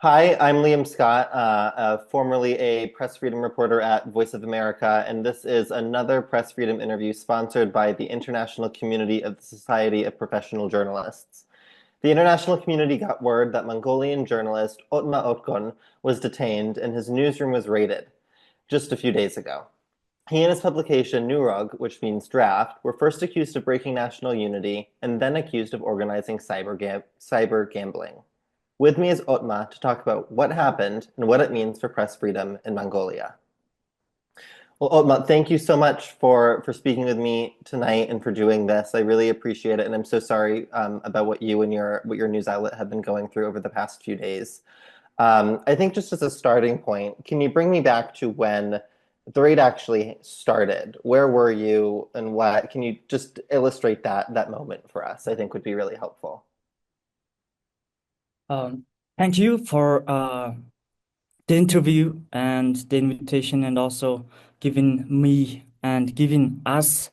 Hi, I'm Liam Scott, formerly a press freedom reporter at Voice of America, and this is another press freedom interview sponsored by the International Community of the Society of Professional Journalists. The international community got word that Mongolian journalist Otma Otgon was detained and his newsroom was raided just a few days ago. He and his publication Nurog, which means draft, were first accused of breaking national unity and then accused of organizing cyber gambling. With me is Otma to talk about what happened and what it means for press freedom in Mongolia. Well, Otma, thank you so much for speaking with me tonight and for doing this. I really appreciate it, and I'm so sorry about what you and your news outlet have been going through over the past few days. I think just as a starting point, can you bring me back to when the raid actually started? Where were you, and what? Can you just illustrate that moment for us? I think would be really helpful. Thank you for the interview and the invitation, and also giving me and giving us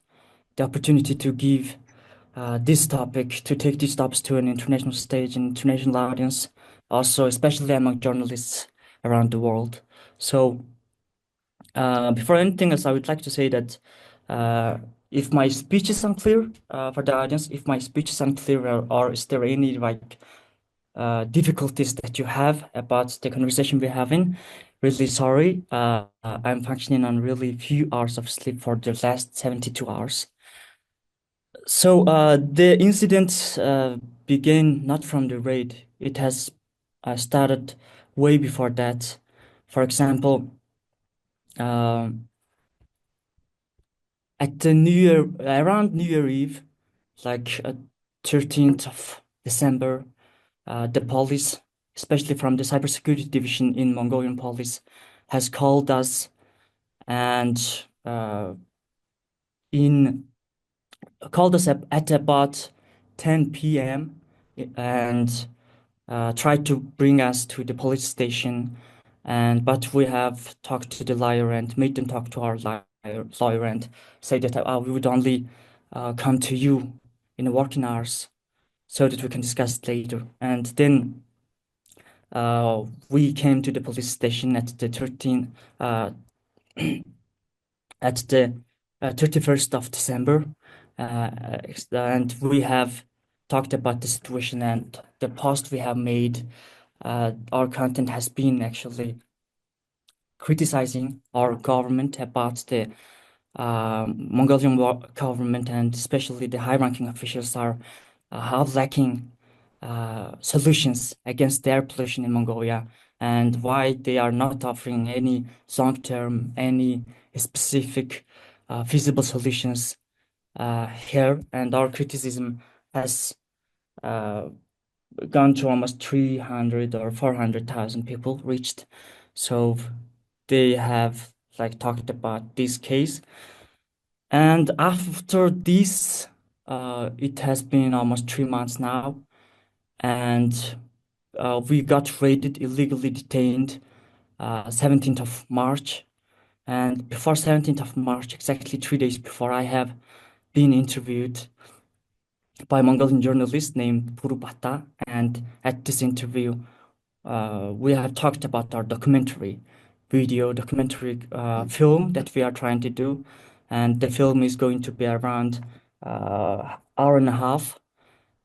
the opportunity to give this topic, to take these topics to an international stage, an international audience, also especially among journalists around the world. So, before anything else, I would like to say that if my speech is unclear for the audience, if my speech is unclear, or is there any difficulties that you have about the conversation we're having. Really sorry. I'm functioning on really few hours of sleep for the last 72 hours. So the incident began not from the raid. It has started way before that. For example, um, at the New Year, around New Year Eve, like 13th of December, the police, especially from the cybersecurity division in Mongolian police, has called us and in called us at about 10 p.m. and tried to bring us to the police station. And but we have talked to the lawyer and made them talk to our lawyer and say that we would only come to you in the working hours so that we can discuss it later. And then we came to the police station at the 31st of December, and we have talked about the situation and the post we have made. Our content has been actually criticizing our government about the Mongolian government, and especially the high-ranking officials are have lacking solutions against the air pollution in Mongolia, and why they are not offering any long-term, any specific feasible solutions here. And our criticism has uh, gone to almost 300 or 400,000 people reached. So they have like talked about this case. And after this, it has been almost 3 months now, and we got raided, illegally detained, 17th of March. And before 17th of March, exactly 3 days before, I have been interviewed by a Mongolian journalist named Purubata. And at this interview, we have talked about our documentary film that we are trying to do. And the film is going to be around hour and a half,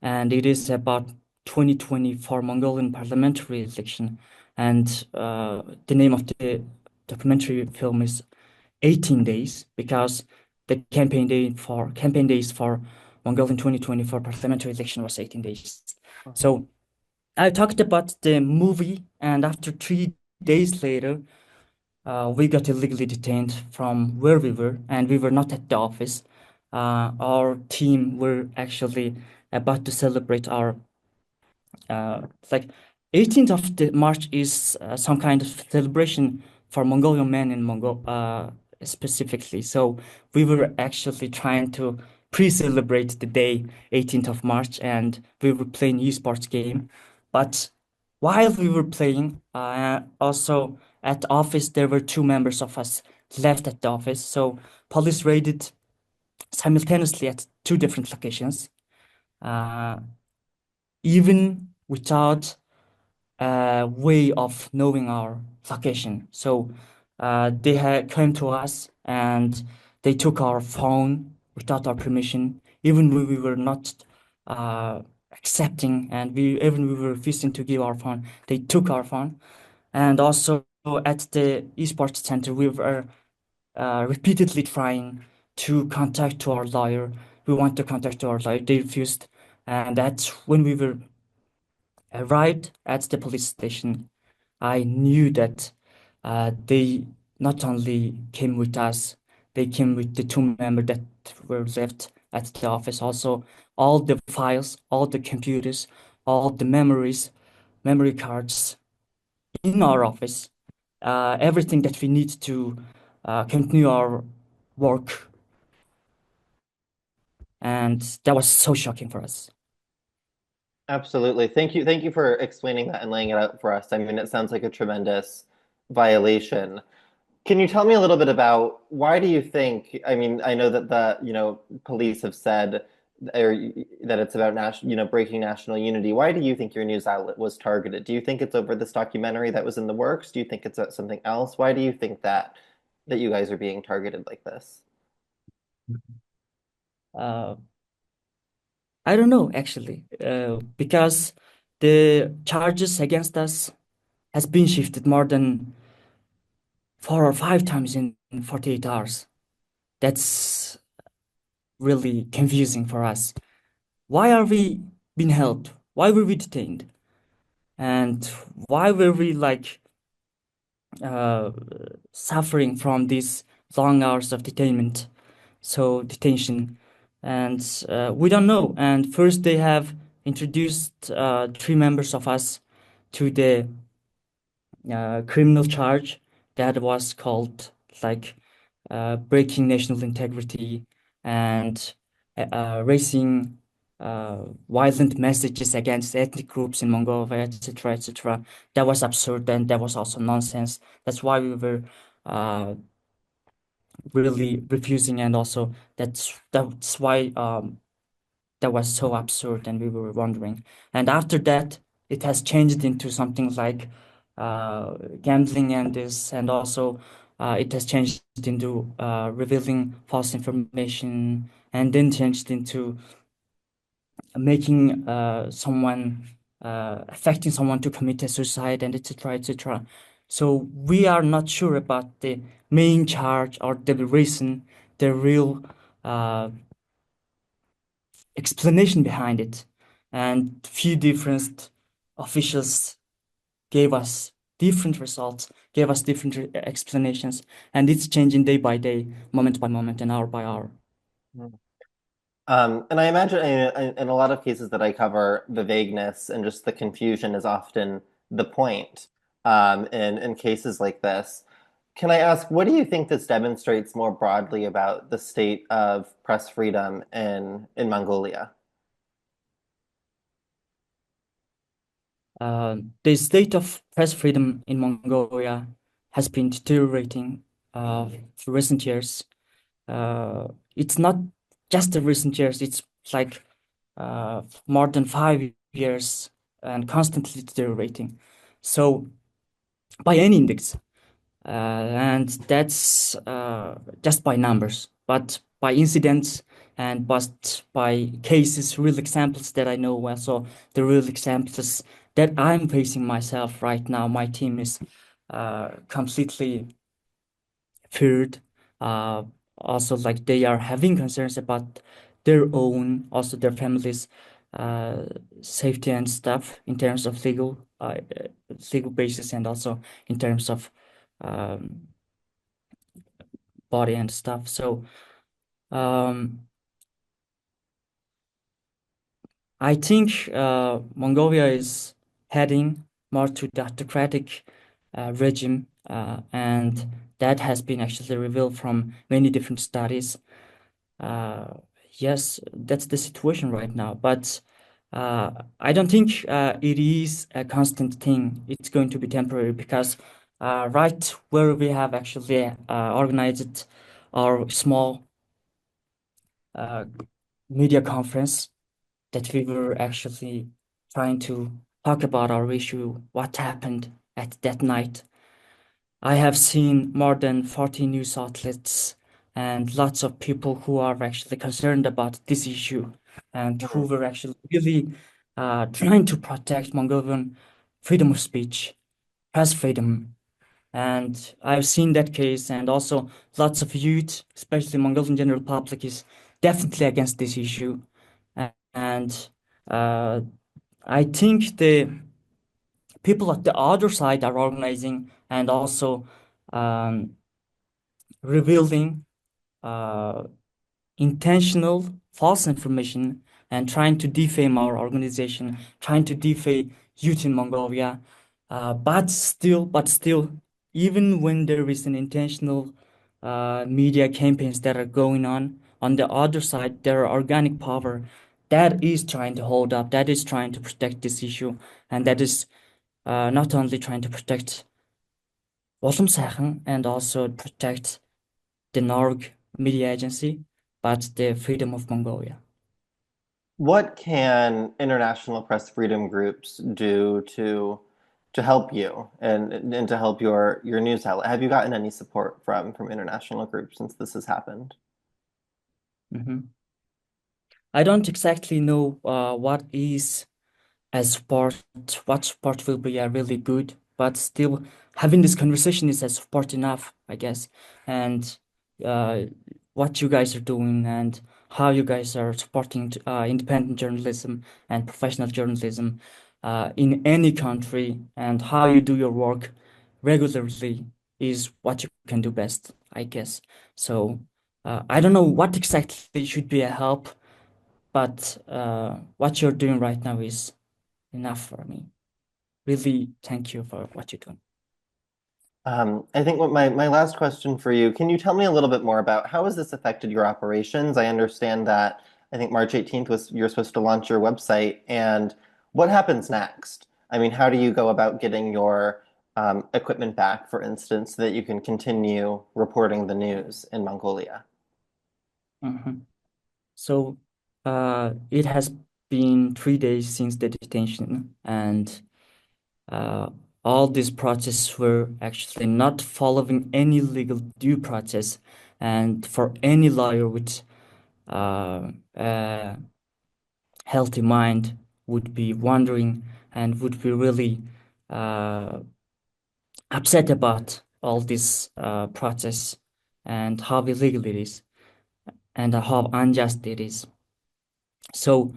and it is about 2024 Mongolian parliamentary election. And the name of the documentary film is 18 days, because the campaign days for Mongolian 2024 parliamentary election was 18 days. So I talked about the movie, and after 3 days later, we got illegally detained from where we were, and we were not at the office. Our team were actually about to celebrate our like 18th of the March is some kind of celebration for Mongolian men in Mongol specifically. So we were actually trying to pre-celebrate the day 18th of March, and we were playing esports game. But while we were playing, also at the office, there were two members of us left at the office. So police raided simultaneously at two different locations. Uh, Even without way of knowing our location. So they had came to us and they took our phone without our permission, even when we were not accepting and we were refusing to give our phone. They took our phone, and also at the esports center, we were repeatedly trying to contact to our lawyer. We want to contact to our lawyer. They refused, and that's when we were arrived at the police station. I knew that they not only came with us, they came with the two members that were left at the office. Also, all the files, all the computers, all the memory cards in our office, everything that we need to continue our work. And that was so shocking for us. Absolutely. Thank you. Thank you for explaining that and laying it out for us. I mean, it sounds like a tremendous violation. Can you tell me a little bit about why do you think, I mean, I know that police have said or that it's about breaking national unity. Why do you think your news outlet was targeted? Do you think it's over this documentary that was in the works? Do you think it's something else? Why do you think that you guys are being targeted like this? Uh, I don't know actually, because the charges against us has been shifted more than 4 or 5 times in 48 hours. That's really confusing for us. Why are we being held? Why were we detained? And why were we uh, suffering from these long hours of detainment? So detention, and we don't know. And first they have introduced 3 members of us to the criminal charge that was called like breaking national integrity and raising violent messages against ethnic groups in Mongolia, etc., etc. That was absurd and that was also nonsense. That's why we were really refusing, and also that's why that was so absurd, and we were wondering. And after that, it has changed into something like gambling and this, and also it has changed into revealing false information, and then changed into making someone affecting someone to commit a suicide, and etc., etc. So we are not sure about the main charge or the reason, the real explanation behind it. And few different officials gave us different results, gave us different explanations, and it's changing day by day, moment by moment, and hour by hour. And I imagine in a lot of cases that I cover, the vagueness and just the confusion is often the point in cases like this. Can I ask, what do you think this demonstrates more broadly about the state of press freedom in Mongolia? The state of press freedom in Mongolia has been deteriorating for recent years. It's not just the recent years, it's like more than 5 years and constantly deteriorating. So, by any index, and that's just by numbers, but by incidents and but by cases, real examples that I know well. So the real examples that I'm facing myself right now, my team is completely feared. Uh, Also, like they are having concerns about their own, also their families' uh, safety and stuff in terms of legal basis, and also in terms of um, body and stuff. So um, I think Mongolia is heading more to the autocratic regime, and that has been actually revealed from many different studies. Uh, yes, that's the situation right now, but I don't think it is a constant thing. It's going to be temporary because right where we have actually organized our small uh, media conference that we were actually trying to talk about our issue, what happened at that night. I have seen more than 40 news outlets and lots of people who are actually concerned about this issue and who Mhm. were actually really trying to protect Mongolian freedom of speech, press freedom. And I've seen that case, and also lots of youth, especially Mongolian general public, is definitely against this issue. And I think the people at the other side are organizing and also um, revealing uh, intentional false information and trying to defame our organization, trying to defame youth in Mongolia. But still, even when there is an intentional media campaigns that are going on the other side, there are organic power that is trying to hold up, that is trying to protect this issue, and that is not only trying to protect Ulamsaikhan and also protect the Norg media agency, but the freedom of Mongolia. What can international press freedom groups do to help you and to help your news outlet? Have you gotten any support from international groups since this has happened? Mhm. I don't exactly know what is a support, what support will be really good, but still having this conversation is a support enough, I guess. And uh, what you guys are doing and how you guys are supporting independent journalism and professional journalism in any country and how you do your work regularly is what you can do best, I guess. So I don't know what exactly should be a help, but what you're doing right now is enough for me. Really, thank you for what you're doing. I think what my last question for you, can you tell me a little bit more about how has this affected your operations? I understand that I think March 18th was you're supposed to launch your website, and what happens next? I mean, how do you go about getting your equipment back, for instance, so that you can continue reporting the news in Mongolia? Mhm. So, it has been 3 days since the detention, and uh, all these processes were actually not following any legal due process. And for any lawyer with a healthy mind would be wondering and would be really uh, upset about all this process and how illegal it is and how unjust it is. So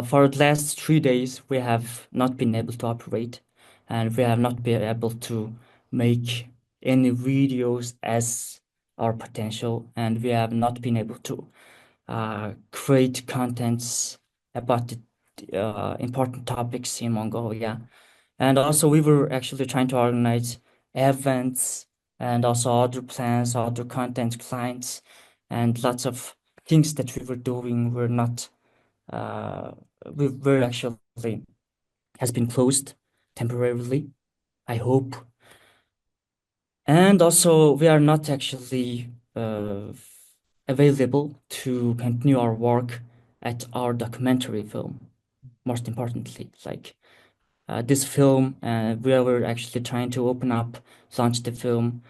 for the last 3 days, we have not been able to operate, and we have not been able to make any videos as our potential, and we have not been able to create contents about the important topics in Mongolia. And also, we were actually trying to organize events and also other plans, other content clients, and lots of things that we were doing were not, uh, we were actually has been closed temporarily, I hope. And also, we are not actually available to continue our work at our documentary film, most importantly. Like this film, we were actually trying to launch the film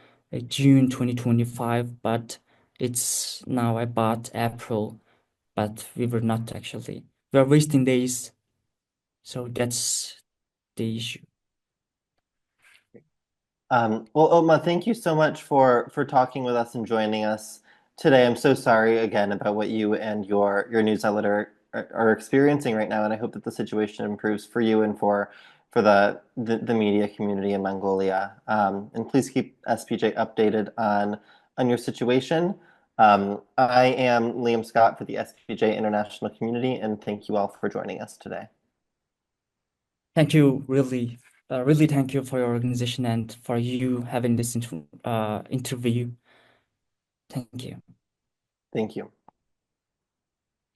June 2025, but it's now about April, but we were not actually. We are wasting days, so that's the issue. Well, Oma, thank you so much for talking with us and joining us today. I'm so sorry again about what you and your news outlet are experiencing right now, and I hope that the situation improves for you and for the media community in Mongolia. And please keep SPJ updated on your situation. I am Liam Scott for the SPJ International Community, and thank you all for joining us today. Thank you, really, really thank you for your organization and for you having this interview. Thank you. Thank you.